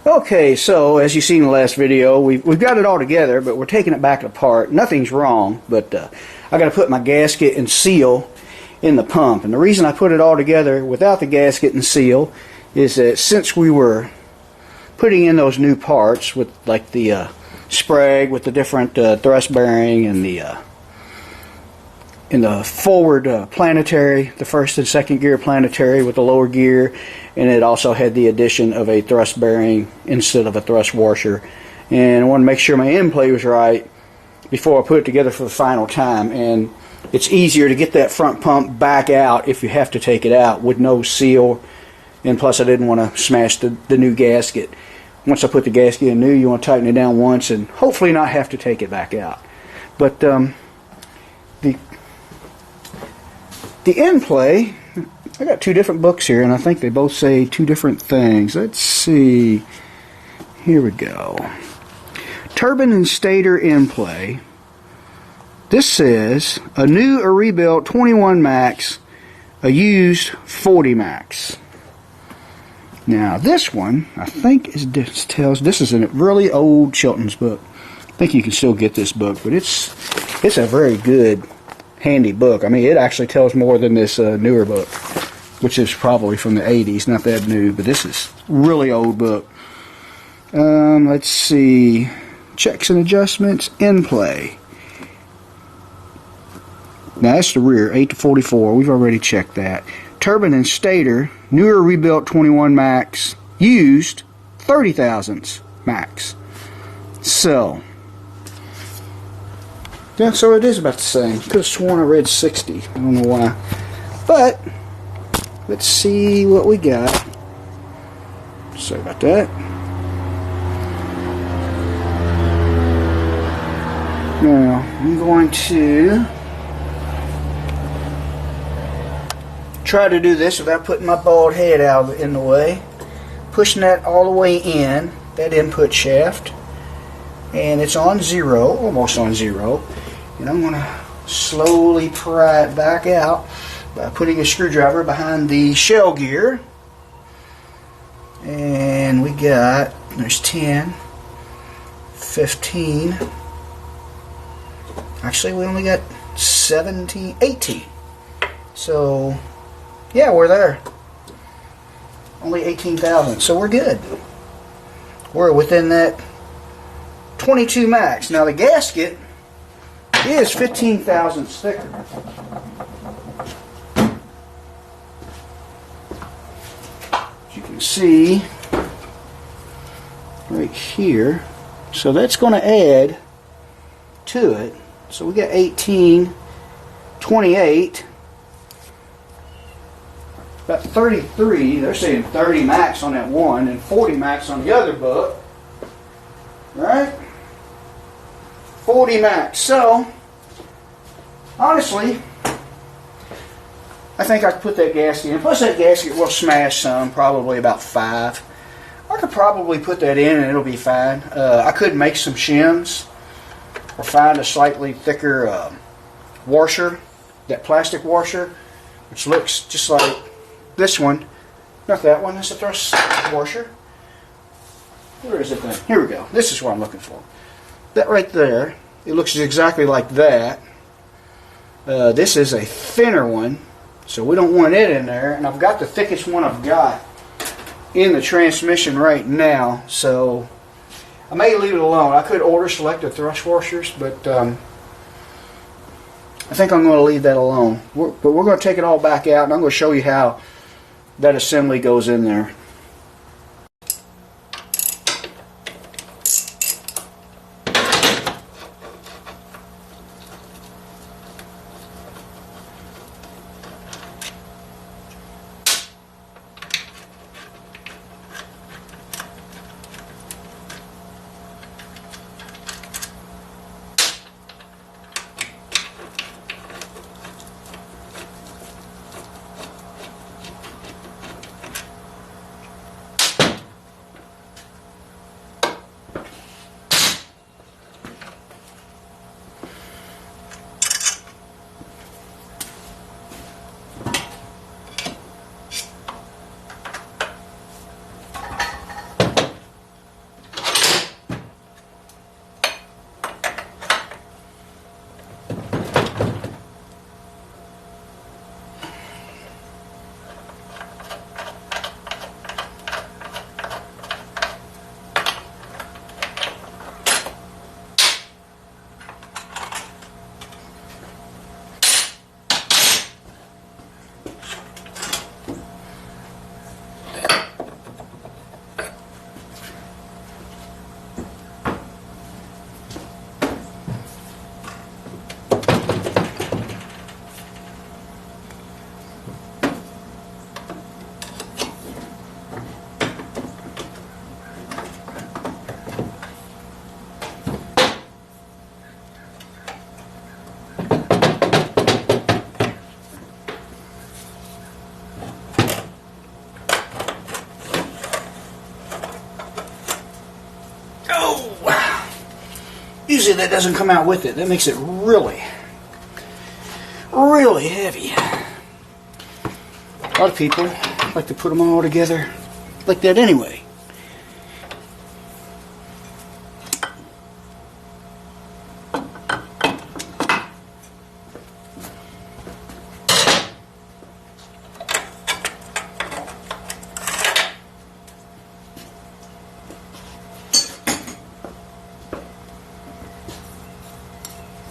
Okay, so as you seen in the last video, we've got it all together, but we're taking it back apart. Nothing's wrong, but I got to put my gasket and seal in the pump. And the reason I put it all together without the gasket and seal is that since we were putting in those new parts with like the sprag with the different thrust bearing and the forward planetary, the first and second gear planetary with the lower gear, and it also had the addition of a thrust bearing instead of a thrust washer. And I want to make sure my end plate was right before I put it together for the final time. And it's easier to get that front pump back out if you have to take it out with no seal. And plus I didn't want to smash the new gasket. Once I put the gasket in new, you want to tighten it down once and hopefully not have to take it back out. But the end play, I got two different books here, and I think they both say two different things. Let's see. Here we go. Turbine and stator end play. This says a new or rebuilt 21 max, a used 40 max. Now this one, I think tells this is a really old Chilton's book. I think you can still get this book, but it's a very good, handy book. I mean, it actually tells more than this newer book, which is probably from the 80s, not that new, but this is a really old book. Let's see. Checks and adjustments, end play. Now that's the rear, 8 to 44. We've already checked that. Turbine and stator, newer rebuilt 21 max, used 30 thousandths max. So, yeah, so it is about the same. Could have sworn I read 60. I don't know why. But let's see what we got. Sorry about that. Now, I'm going to try to do this without putting my bald head out in the way. Pushing that all the way in, that input shaft. And it's on zero, almost on zero. And I'm going to slowly pry it back out by putting a screwdriver behind the shell gear. And we got, there's 10, 15. Actually, we only got 17, 18. So, yeah, we're there. Only 18,000. So we're good. We're within that 22 max. Now the gasket is 15 thousandths thicker. As you can see right here. So that's going to add to it. So we got 18, 28, about 33. They're saying 30 max on that one and 40 max on the other book. Right? 40 max. So, honestly, I think I could put that gasket in. Plus that gasket will smash some, probably about 5. I could probably put that in and it'll be fine. I could make some shims or find a slightly thicker washer, that plastic washer, which looks just like this one. Not that one, that's a thrust washer. Where is it then? Here we go. This is what I'm looking for. That right there, it looks exactly like that. This is a thinner one, so we don't want it in there. And I've got the thickest one I've got in the transmission right now, so I may leave it alone. I could order selected thrust washers, but I think I'm going to leave that alone. But we're going to take it all back out, and I'm going to show you how that assembly goes in there. usually that doesn't come out with it. That makes it really, really heavy. A lot of people like to put them all together like that anyway.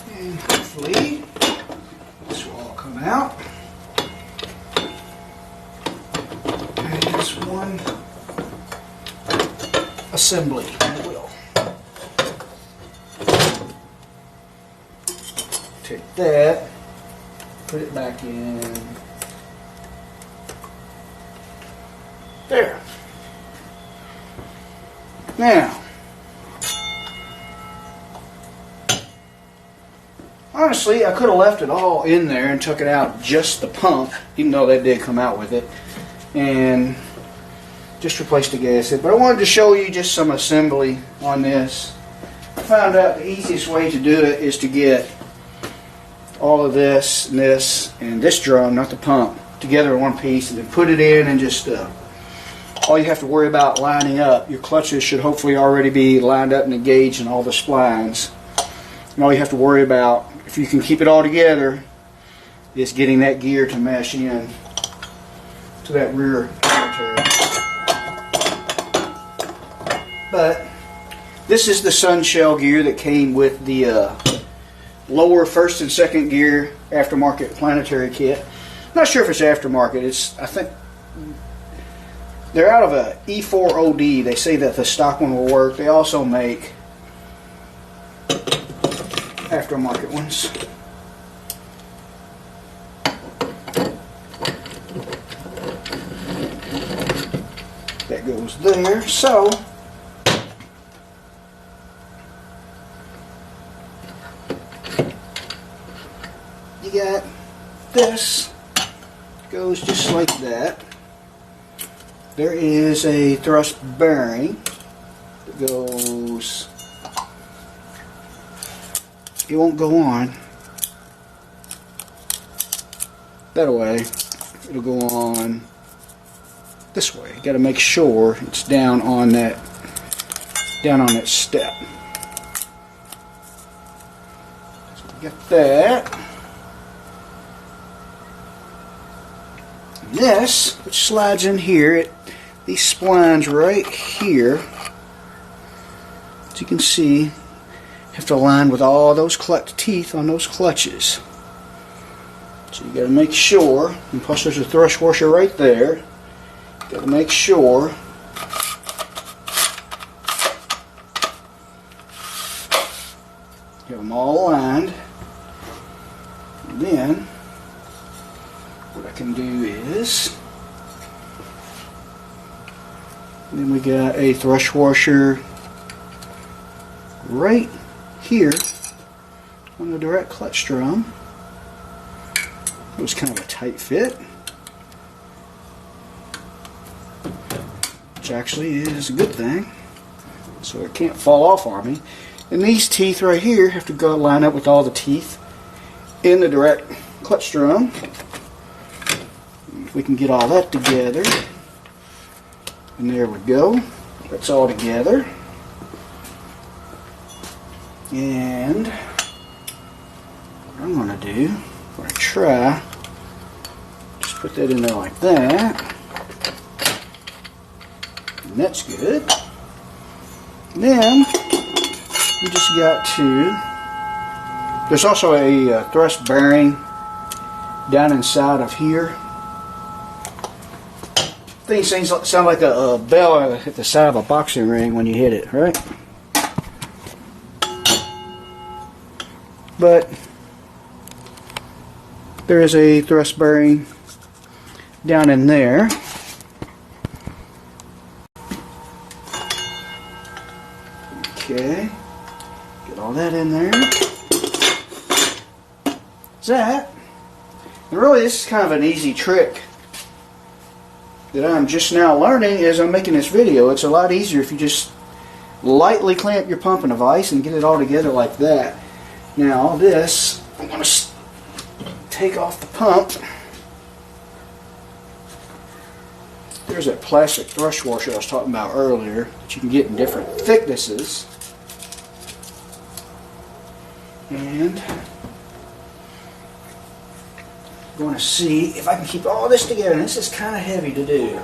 And hopefully this will all come out. One assembly, I will. Take that, put it back in. There. Now, honestly, I could have left it all in there and took it out just the pump, even though that did come out with it, and just replace the gasket. But I wanted to show you just some assembly on this. I found out the easiest way to do it is to get all of this and this drum, not the pump, together in one piece and then put it in and just all you have to worry about lining up. Your clutches should hopefully already be lined up and engaged in all the splines. And all you have to worry about, if you can keep it all together, is getting that gear to mesh in to that rear planetary. But this is the sun shell gear that came with the lower first and second gear aftermarket planetary kit. I'm not sure if it's aftermarket. I think they're out of a E4OD. They say that the stock one will work. They also make aftermarket ones. That goes there. So you got this, goes just like that. There is a thrust bearing that goes, it won't go on that way, it'll go on this way. You got to make sure it's down on that step. So we got that. This, which slides in here, these splines right here, as you can see, have to align with all those clutch teeth on those clutches. So you got to make sure, and plus there's a thrust washer right there. Got to make sure get them all aligned. And then what I can do is, then we got a thrust washer right here on the direct clutch drum. It was kind of a tight fit, which actually is a good thing, so it can't fall off on me. And these teeth right here have to go line up with all the teeth in the direct clutch drum. If we can get all that together, and there we go, that's all together. And what I'm going to do, I'm going to try, just put that in there like that, and that's good. And then we just got to, there's also a thrust bearing down inside of here. Things sound like a bell at the side of a boxing ring when you hit it, right? But there is a thrust bearing down in there. Okay, get all that in there. That, and really this is kind of an easy trick that I'm just now learning as I'm making this video. It's a lot easier if you just lightly clamp your pumping device and get it all together like that. Now this, I'm going to take off the pump. There's that plastic thrush washer I was talking about earlier that you can get in different thicknesses. And I'm going to see if I can keep all this together. And this is kind of heavy to do.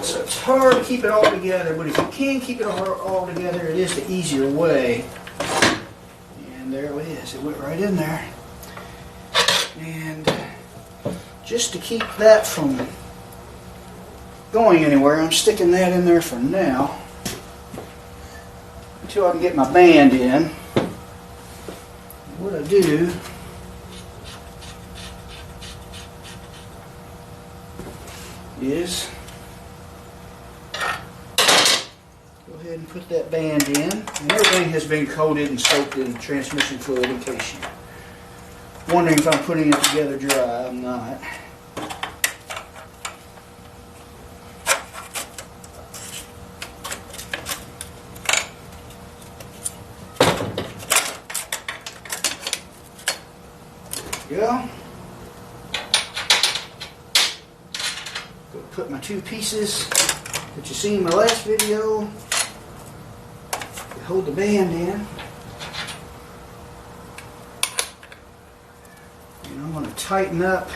So it's hard to keep it all together, but if you can keep it all together, it is the easier way. And there it is. It went right in there. And just to keep that from going anywhere, I'm sticking that in there for now until I can get my band in. What I do is go ahead and put that band in, and everything has been coated and soaked in transmission fluid in case you're wondering if I'm putting it together dry. I'm not. There we go. Put my two pieces that you seen in my last video. Hold the band in. And I'm going to tighten up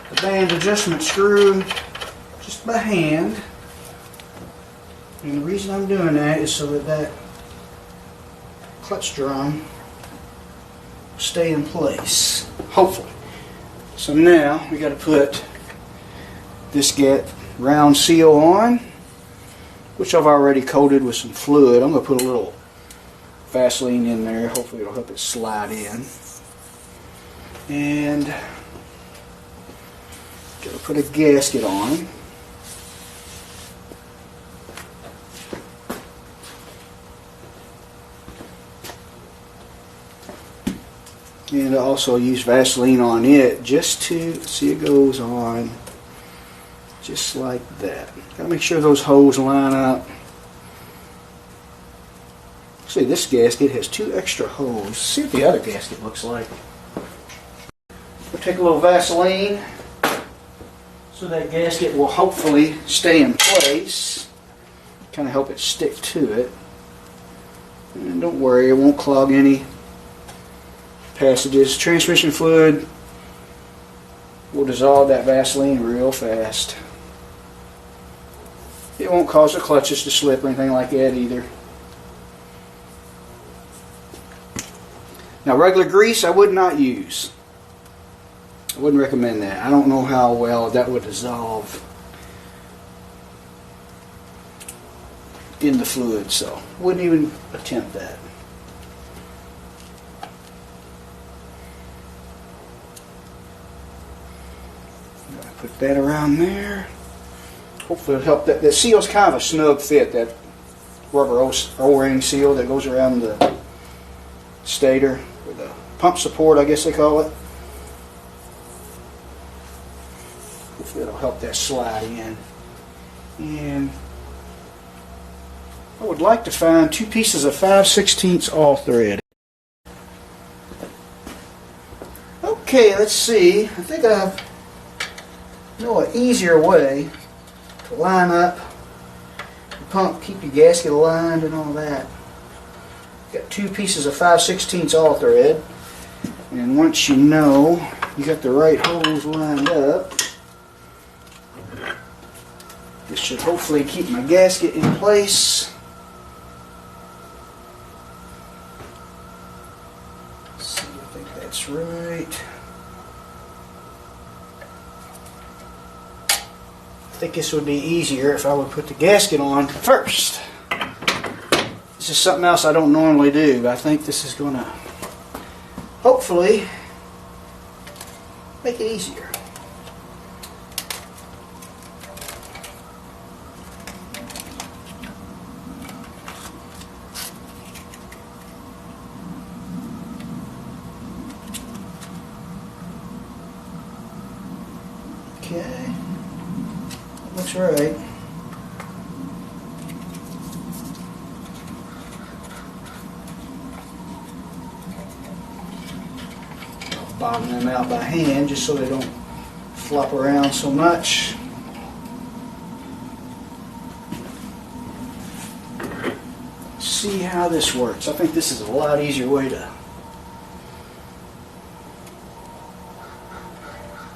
the band adjustment screw just by hand. And the reason I'm doing that is so that that clutch drum will stay in place, hopefully. So now we got to put this round seal on, which I've already coated with some fluid. I'm going to put a little Vaseline in there. Hopefully it'll help it slide in. And got to put a gasket on. And I also use Vaseline on it just to see it goes on just like that. Gotta make sure those holes line up. See, this gasket has 2 extra holes. See what the other gasket looks like. We'll take a little Vaseline so that gasket will hopefully stay in place. Kind of help it stick to it. And don't worry, it won't clog any passages. Transmission fluid will dissolve that Vaseline real fast. It won't cause the clutches to slip or anything like that either. Now, regular grease I would not use. I wouldn't recommend that. I don't know how well that would dissolve in the fluid, so wouldn't even attempt that. Put that around there. Hopefully it'll help. That seal's kind of a snug fit, that rubber O-ring seal that goes around the stator, or the pump support, I guess they call it. Hopefully it'll help that slide in. And I would like to find 2 pieces of 5/16 all thread. Okay, let's see. I think I know an easier way to line up the pump, keep your gasket aligned and all that. Got 2 pieces of 5/16 all thread, and once you know you got the right holes lined up, this should hopefully keep my gasket in place. Let's see, I think that's right. I think this would be easier if I would put the gasket on first. This is something else I don't normally do, but I think this is going to hopefully make it easier. Okay, that looks right. I'll bottom them out by hand just so they don't flop around so much. See how this works. I think this is a lot easier way to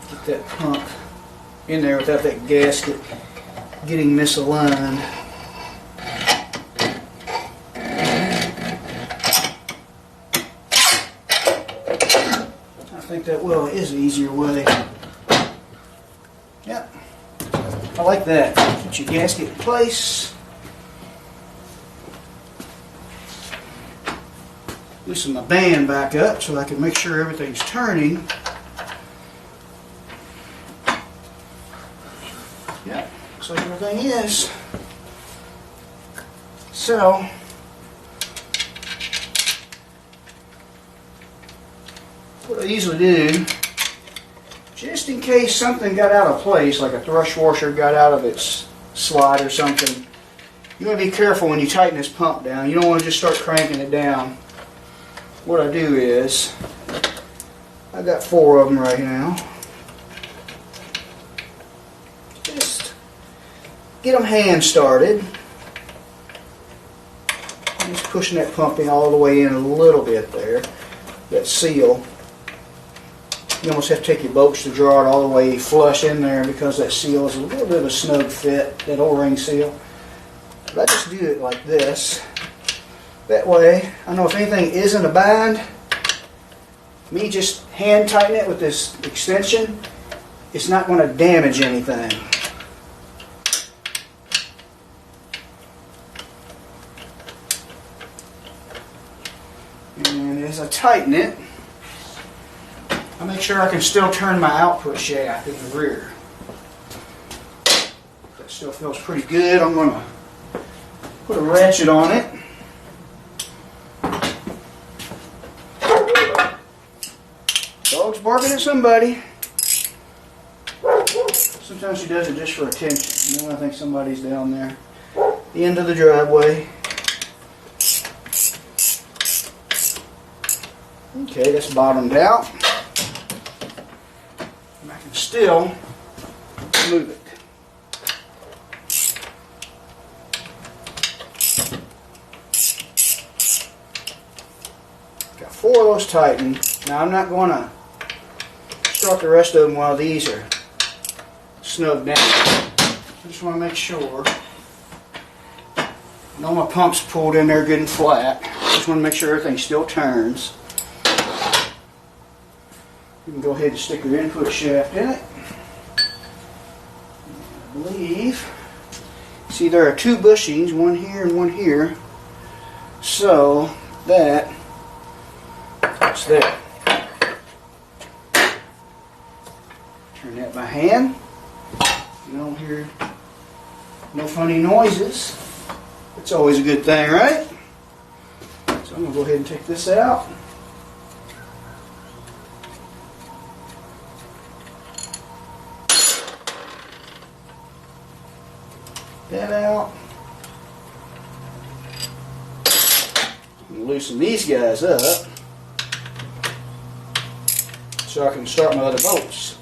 get that pump in there without that gasket getting misaligned. I think that well is an easier way. Yep, I like that. Get your gasket in place. Loosen my band back up so I can make sure everything's turning. Yeah, looks like everything is. So, what I usually do, just in case something got out of place, like a thrust washer got out of its slot or something, you want to be careful when you tighten this pump down. You don't want to just start cranking it down. What I do is, I got 4 of them right now. Just get them hand started. I'm just pushing that pumping all the way in a little bit there. That seal. You almost have to take your bolts to draw it all the way flush in there because that seal is a little bit of a snug fit, that O-ring seal. But I just do it like this. That way, I know if anything is in a bind, me just hand tighten it with this extension, it's not going to damage anything. And as I tighten it, I make sure I can still turn my output shaft in the rear. That still feels pretty good. I'm going to put a ratchet on it. Dog's barking at somebody. Sometimes she does it just for attention. You know, I think somebody's down there. The end of the driveway. Okay, that's bottomed out. And I can still move it. Got 4 of those tightened. Now I'm not going to start the rest of them while these are snugged down. I just want to make sure. I know my pump's pulled in there good and flat. Just want to make sure everything still turns. You can go ahead and stick your input shaft in it. I believe. See, there are 2 bushings, one here and one here. So that's there. Turn that by hand. You don't hear no funny noises. It's always a good thing, right? So I'm going to go ahead and take this out. That out. And loosen these guys up so I can start my other bolts.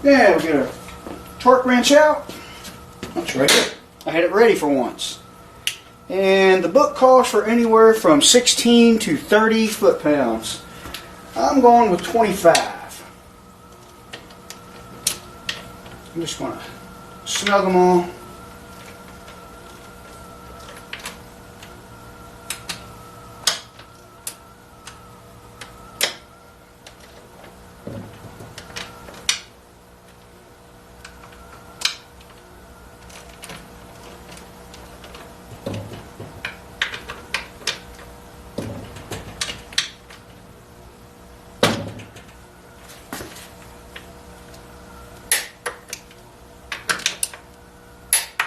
Yeah, we'll get a torque wrench out. That's right there. I had it ready for once. And the book calls for anywhere from 16 to 30 foot-pounds. I'm going with 25. I'm just going to snug them all.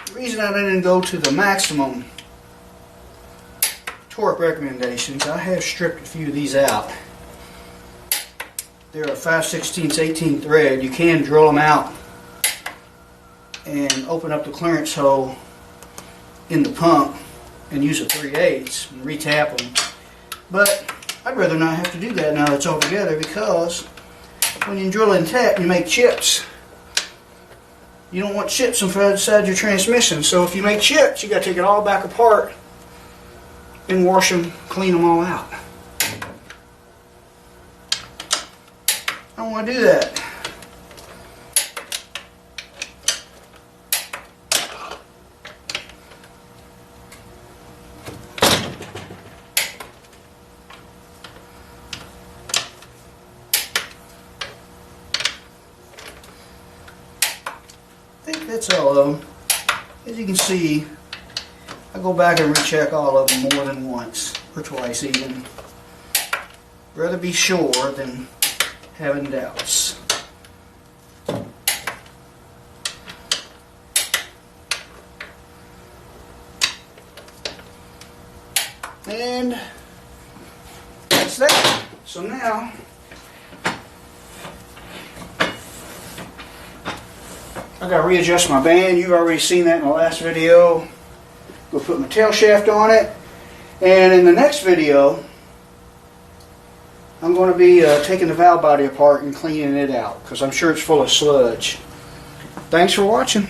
The reason I didn't go to the maximum torque recommendations, I have stripped a few of these out. They're a 5/16 18 thread. You can drill them out and open up the clearance hole in the pump and use a 3/8 and retap them. But I'd rather not have to do that now it's all together, because when you drill and tap, you make chips. You don't want chips inside your transmission. So if you make chips, you got to take it all back apart and wash them, clean them all out. I don't want to do that. I think that's all of them. As you can see, I go back and recheck all of them more than once or twice even. Rather be sure than having doubts. And that's that. So now I got to readjust my band. You've already seen that in the last video. Go put my tail shaft on it. And in the next video, I'm going to be taking the valve body apart and cleaning it out, because I'm sure it's full of sludge. Thanks for watching.